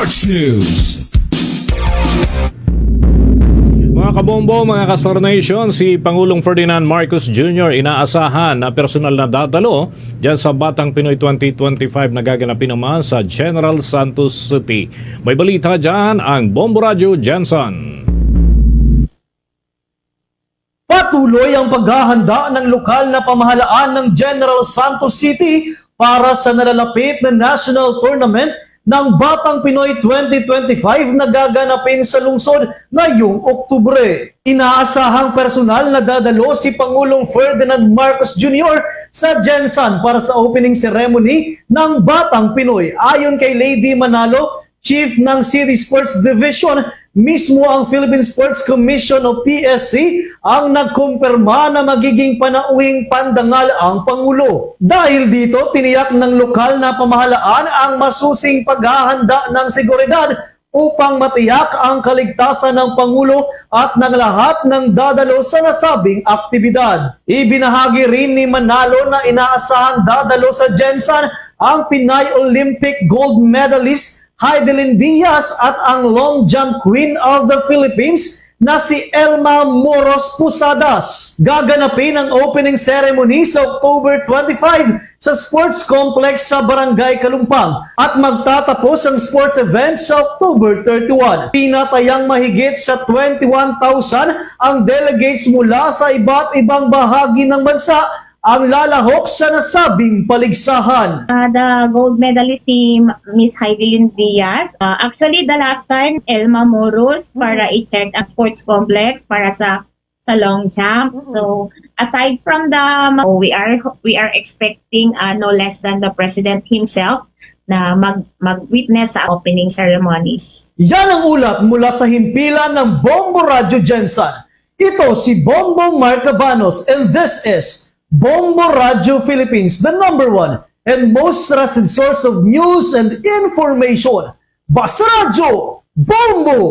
Sports News. Mga kabombo, mga ka-Star Nation, si Pangulong Ferdinand Marcos Jr. inaasahan na personal na dadalo dyan sa Batang Pinoy 2025 na gaganapin naman sa General Santos City. May balita dyan ang Bombo Radio Jensen. Patuloy ang paghahanda ng lokal na pamahalaan ng General Santos City para sa nalalapit na national tournament ng Batang Pinoy 2025 na gaganapin sa lungsod ngayong Oktubre. Inaasahang personal na dadalo si Pangulong Ferdinand Marcos Jr. sa Jensen para sa opening ceremony ng Batang Pinoy. Ayon kay Lady Manalo, Chief ng City Sports Division, mismo ang Philippine Sports Commission o PSC ang nagkumpirma na magiging panauhing pandangal ang Pangulo. Dahil dito, tiniyak ng lokal na pamahalaan ang masusing paghahanda ng seguridad upang matiyak ang kaligtasan ng Pangulo at ng lahat ng dadalo sa nasabing aktibidad. Ibinahagi rin ni Manalo na inaasahan dadalo sa Jensen ang Pinay Olympic gold medalist Heidelin Diaz at ang long jump queen of the Philippines na si Elma Moros Pusadas. Gaganapin ang opening ceremony sa October 25 sa Sports Complex sa Barangay Kalumpang at magtatapos ang sports event sa October 31. Tinatayang mahigit sa 21,000 ang delegates mula sa iba't ibang bahagi ng bansa ang lalahok sa nasabing paligsahan. The gold medalist si Miss Heidelin Diaz. Actually, the last time, Elma Moros para i-check ang sports complex para sa long jump. So, aside from the, we are expecting no less than the President himself na mag-witness sa opening ceremonies. Yan ang ulat mula sa himpilan ng Bombo Radio Jensen. Ito si Bombo Marcabanos and this is Bombo Radio Philippines, the #1 and most trusted source of news and information. Basta Radio Bombo!